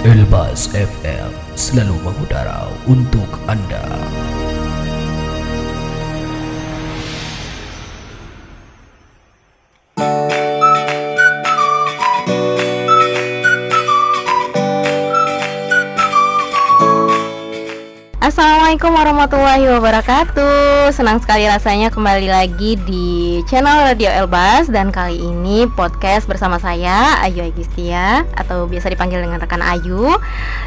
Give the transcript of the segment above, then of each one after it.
Elbas FM selalu mengudara untuk Anda. Assalamualaikum warahmatullahi wabarakatuh. Senang sekali rasanya kembali lagi di channel Radio Elbas. Dan kali ini podcast bersama saya Ayu Agustia, atau biasa dipanggil dengan rekan Ayu.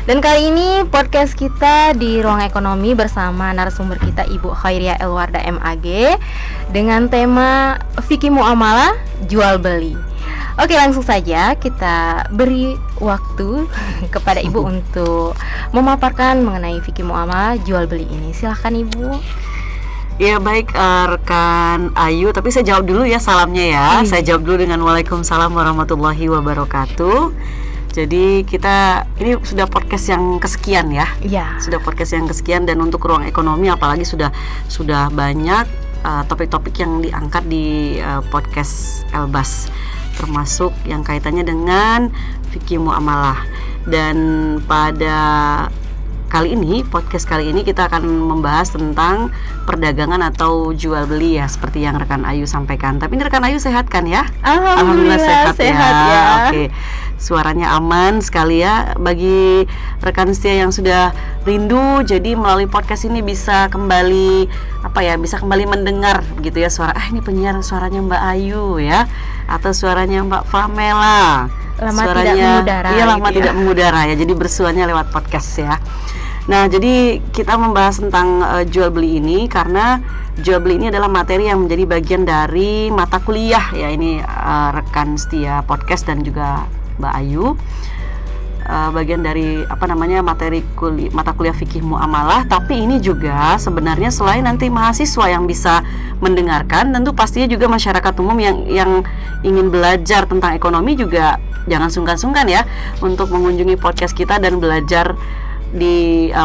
Dan kali ini podcast kita di Ruang Ekonomi bersama narasumber kita Ibu Khairia Elwarda MAG, dengan tema fikih muamalah jual beli. Oke, langsung saja kita beri waktu kepada Ibu untuk memaparkan mengenai fikih muamalah jual beli ini. Silahkan Ibu. Ya baik, rekan Ayu, tapi saya jawab dulu ya salamnya ya. Saya jawab dulu dengan Waalaikumsalam warahmatullahi wabarakatuh. Jadi kita ini sudah podcast yang kesekian ya. Iya. Sudah podcast yang kesekian, dan untuk Ruang Ekonomi apalagi sudah banyak topik-topik yang diangkat di podcast Elbas, termasuk yang kaitannya dengan fikih muamalah. Dan pada podcast kali ini kita akan membahas tentang perdagangan atau jual beli ya, seperti yang rekan Ayu sampaikan. Tapi ini rekan Ayu sehat kan ya? Alhamdulillah sehat ya. Oke. Suaranya aman sekali ya. Bagi rekan setia yang sudah rindu, jadi melalui podcast ini bisa kembali mendengar gitu ya suara. Ini penyiar suaranya Mbak Ayu ya, atau suaranya Mbak Pamela. Tidak mengudara. Iya, lama gitu tidak mengudara ya. Jadi bersuanya lewat podcast ya. Nah, jadi kita membahas tentang jual beli ini karena jual beli ini adalah materi yang menjadi bagian dari mata kuliah ya. Ini rekan setia podcast dan juga Mbak Ayu, bagian dari mata kuliah fikih muamalah. Tapi ini juga sebenarnya selain nanti mahasiswa yang bisa mendengarkan, tentu pastinya juga masyarakat umum yang ingin belajar tentang ekonomi juga jangan sungkan-sungkan ya untuk mengunjungi podcast kita dan belajar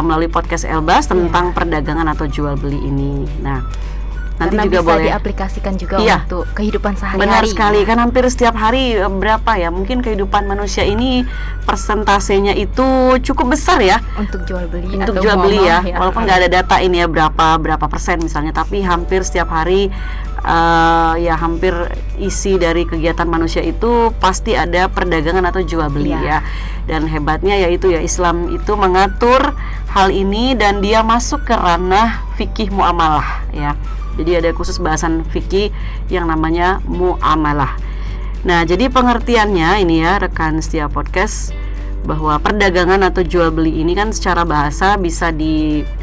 melalui podcast Elbas tentang perdagangan atau jual beli ini. Nah, nanti karena juga bisa boleh diaplikasikan juga untuk kehidupan sehari-hari. Benar sekali, kan hampir setiap hari mungkin kehidupan manusia ini persentasenya itu cukup besar ya untuk jual beli ya. Walaupun nggak ada data ini ya berapa persen misalnya, tapi hampir setiap hari hampir isi dari kegiatan manusia itu pasti ada perdagangan atau jual beli ya. Dan hebatnya yaitu ya Islam itu mengatur hal ini dan dia masuk ke ranah fikih muamalah ya. Jadi ada khusus bahasan fikih yang namanya muamalah. Nah, jadi pengertiannya ini ya rekan setia podcast, bahwa perdagangan atau jual beli ini kan secara bahasa bisa diartikan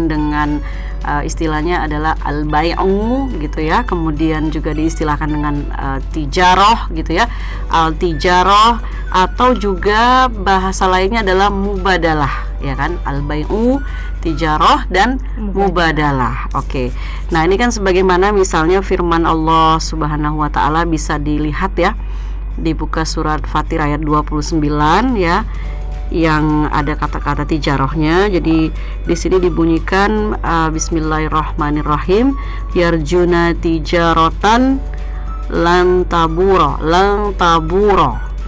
dengan istilahnya adalah al-bai'u gitu ya. Kemudian juga diistilahkan dengan tijarah gitu ya, al-tijarah, atau juga bahasa lainnya adalah mubadalah ya kan, al-bai'u, tijarah, dan mubadalah. Oke. Nah, ini kan sebagaimana misalnya firman Allah Subhanahu wa taala bisa dilihat ya di buka surat Fatir ayat 29 ya, yang ada kata-kata tijarahnya. Jadi di sini dibunyikan Bismillahirrahmanirrahim, yarjuna tijaratan lan tabura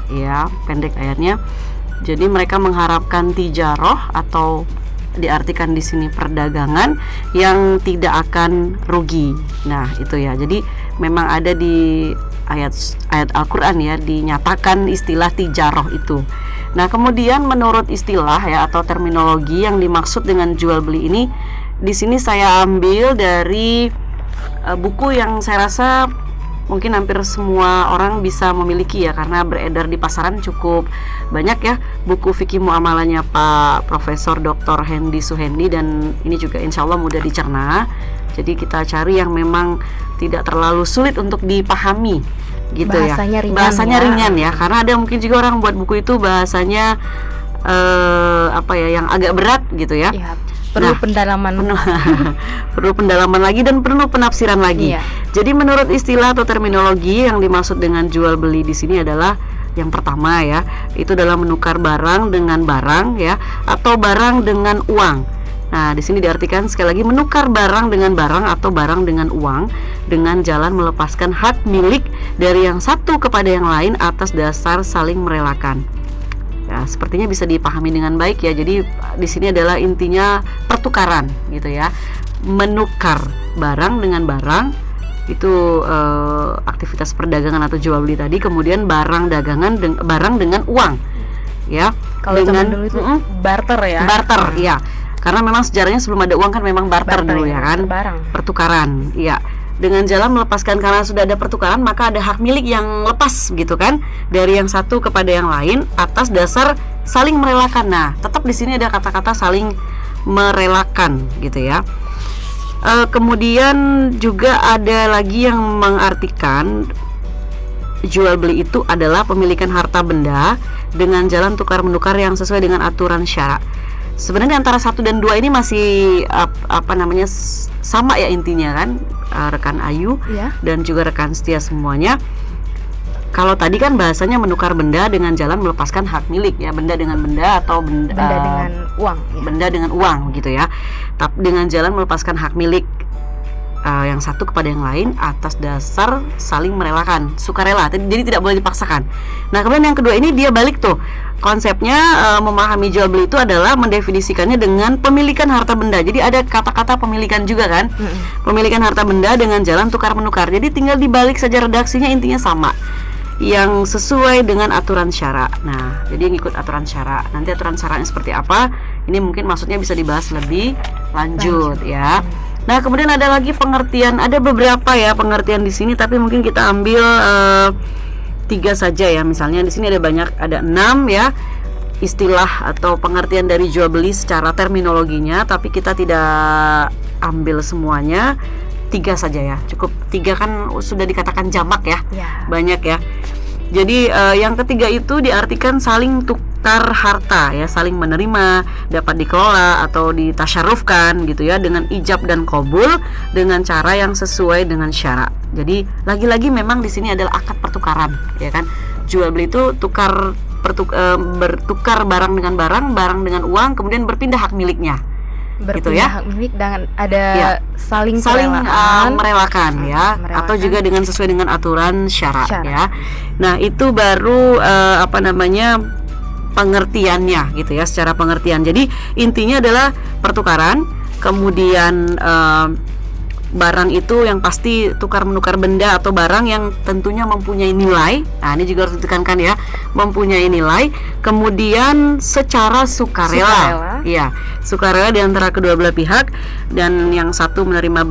ya, pendek ayatnya. Jadi mereka mengharapkan tijarah, atau diartikan di sini perdagangan yang tidak akan rugi. Nah, itu ya. Jadi memang ada di ayat Al-Qur'an ya dinyatakan istilah tijarah itu. Nah, kemudian menurut istilah ya atau terminologi yang dimaksud dengan jual beli ini, di sini saya ambil dari buku yang saya rasa mungkin hampir semua orang bisa memiliki ya, karena beredar di pasaran cukup banyak ya buku fikih muamalahnya Pak Profesor Dr. Hendy Suhendi, dan ini juga insya Allah mudah dicerna. Jadi kita cari yang memang tidak terlalu sulit untuk dipahami gitu bahasanya ringan ya, karena ada mungkin juga orang buat buku itu bahasanya yang agak berat gitu ya. Perlu pendalaman perlu pendalaman lagi dan perlu penafsiran lagi. Jadi menurut istilah atau terminologi yang dimaksud dengan jual beli di sini adalah yang pertama ya, itu adalah menukar barang dengan barang ya, atau barang dengan uang. Nah, di sini diartikan sekali lagi menukar barang dengan barang atau barang dengan uang dengan jalan melepaskan hak milik dari yang satu kepada yang lain atas dasar saling merelakan. Ya, sepertinya bisa dipahami dengan baik ya. Jadi di sini adalah intinya pertukaran gitu ya. Menukar barang dengan barang itu aktivitas perdagangan atau jual beli tadi. Kemudian barang dagangan barang dengan uang ya. Kalau zaman dulu itu barter ya. Barter ya. Karena memang sejarahnya sebelum ada uang kan memang barter dulu ya kan. Barang. Pertukaran. Iya. Dengan jalan melepaskan, karena sudah ada pertukaran maka ada hak milik yang lepas gitu kan, dari yang satu kepada yang lain atas dasar saling merelakan. Nah, tetap di sini ada kata-kata saling merelakan gitu ya. Kemudian juga ada lagi yang mengartikan jual beli itu adalah pemilikan harta benda dengan jalan tukar menukar yang sesuai dengan aturan syara. Sebenarnya antara 1 dan 2 ini masih sama ya intinya kan, rekan Ayu dan juga rekan setia semuanya. Kalau tadi kan bahasanya menukar benda dengan jalan melepaskan hak milik ya, benda dengan benda atau benda dengan uang ya. Benda dengan uang gitu ya. Tapi dengan jalan melepaskan hak milik yang satu kepada yang lain atas dasar saling merelakan, sukarela, jadi tidak boleh dipaksakan. Nah, kemudian yang kedua ini dia balik tuh konsepnya, memahami jual beli itu adalah mendefinisikannya dengan pemilikan harta benda. Jadi ada kata-kata pemilikan juga kan, pemilikan harta benda dengan jalan tukar menukar. Jadi tinggal dibalik saja redaksinya, intinya sama, yang sesuai dengan aturan syara. Nah, jadi ngikut aturan syara. Nanti aturan syaranya seperti apa, ini mungkin maksudnya bisa dibahas lebih lanjut. Ya. Nah, kemudian ada lagi pengertian, ada beberapa ya pengertian di sini, tapi mungkin kita ambil 3 saja ya. Misalnya di sini ada banyak, ada 6 ya istilah atau pengertian dari jual beli secara terminologinya, tapi kita tidak ambil semuanya. 3 saja ya, cukup 3 kan sudah dikatakan jamak ya. Banyak ya. Jadi yang ketiga itu diartikan saling tukar harta ya, saling menerima, dapat dikelola atau ditasyarufkan gitu ya, dengan ijab dan qabul dengan cara yang sesuai dengan syara. Jadi lagi-lagi memang di sini adalah akad pertukaran ya kan. Jual beli itu bertukar barang dengan barang, barang dengan uang, kemudian berpindah hak miliknya. Gitu ya, hak milik dengan ada saling merelakan ya, atau juga dengan sesuai dengan aturan syara. Ya. Nah, itu baru pengertiannya gitu ya, secara pengertian. Jadi intinya adalah pertukaran, kemudian barang itu yang pasti tukar menukar benda atau barang yang tentunya mempunyai nilai. Nah, ini juga harus ditekankan ya, mempunyai nilai. Kemudian secara sukarela. Iya, sukarela di antara kedua belah pihak, dan yang satu menerima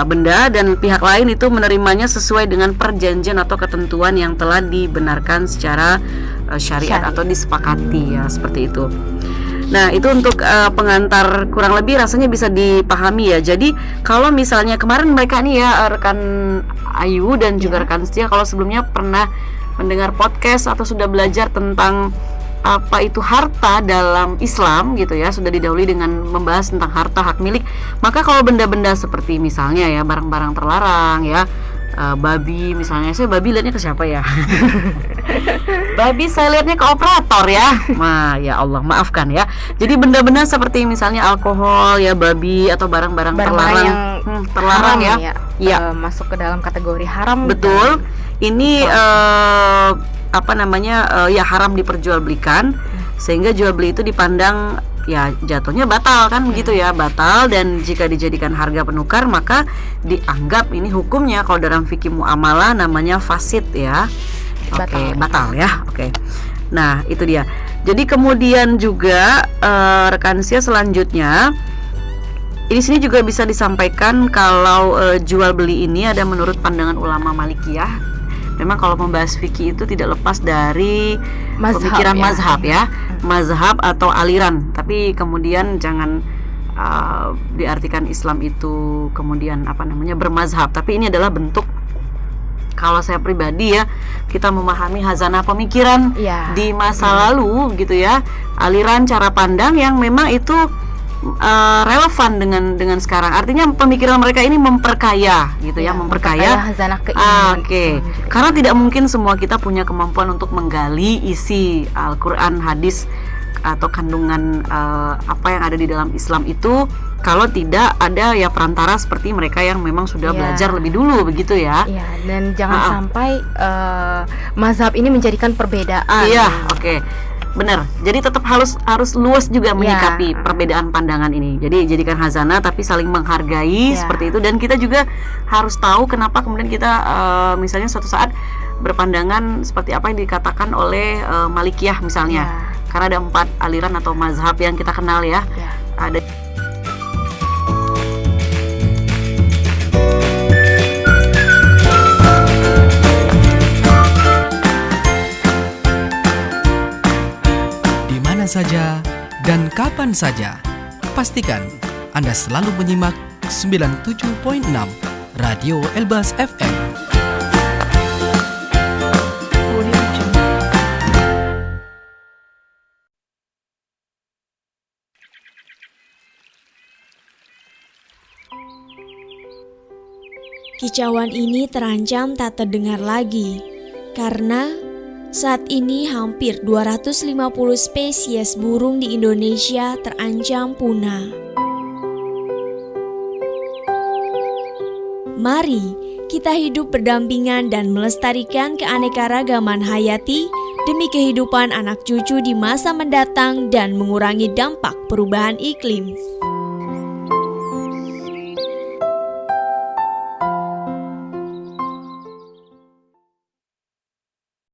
benda dan pihak lain itu menerimanya sesuai dengan perjanjian atau ketentuan yang telah dibenarkan secara syariat atau disepakati ya, seperti itu. Nah, itu untuk pengantar kurang lebih rasanya bisa dipahami ya. Jadi kalau misalnya kemarin mereka nih ya, rekan Ayu dan juga rekan Setia, kalau sebelumnya pernah mendengar podcast atau sudah belajar tentang apa itu harta dalam Islam gitu ya, sudah didahului dengan membahas tentang harta, hak milik. Maka kalau benda-benda seperti misalnya ya barang-barang terlarang ya, babi misalnya, saya babi lihatnya ke siapa ya? Babi saya lihatnya ke operator ya. Ya Allah, maafkan ya. Jadi benda-benda seperti misalnya alkohol ya, babi atau barang-barang terlarang ya, masuk ke dalam kategori haram. Betul. Ini ya haram diperjualbelikan, sehingga jual beli itu dipandang ya jatuhnya batal kan begitu ya, batal. Dan jika dijadikan harga penukar maka dianggap ini hukumnya kalau dalam fikih muamalah namanya fasid ya. Batal ya. Nah, itu dia. Jadi kemudian juga rekan Sia selanjutnya di sini juga bisa disampaikan kalau jual beli ini ada menurut pandangan ulama Malikiyah. Memang kalau membahas fikih itu tidak lepas dari pemikiran mazhab ya, mazhab atau aliran. Tapi kemudian jangan diartikan Islam itu kemudian bermazhab. Tapi ini adalah bentuk, kalau saya pribadi ya, kita memahami hazanah pemikiran di masa lalu gitu ya, aliran cara pandang yang memang itu relevan dengan sekarang. Artinya pemikiran mereka ini memperkaya gitu ya, memperkaya hazanah keimanan. Karena tidak mungkin semua kita punya kemampuan untuk menggali isi Al-Qur'an, hadis atau kandungan apa yang ada di dalam Islam itu kalau tidak ada ya perantara seperti mereka yang memang sudah belajar lebih dulu begitu ya. Dan jangan sampai mazhab ini menjadikan perbedaan. Benar. Jadi tetap harus luas juga menyikapi perbedaan pandangan ini. Jadi jadikan hazanah tapi saling menghargai seperti itu, dan kita juga harus tahu kenapa kemudian kita misalnya suatu saat berpandangan seperti apa yang dikatakan oleh Malikiyah misalnya. Karena ada 4 aliran atau mazhab yang kita kenal ya. Ada saja dan kapan saja. Pastikan Anda selalu menyimak 97.6 Radio Elbas FM. Kicauan ini terancam tak terdengar lagi karena saat ini hampir 250 spesies burung di Indonesia terancam punah. Mari kita hidup berdampingan dan melestarikan keanekaragaman hayati demi kehidupan anak cucu di masa mendatang dan mengurangi dampak perubahan iklim.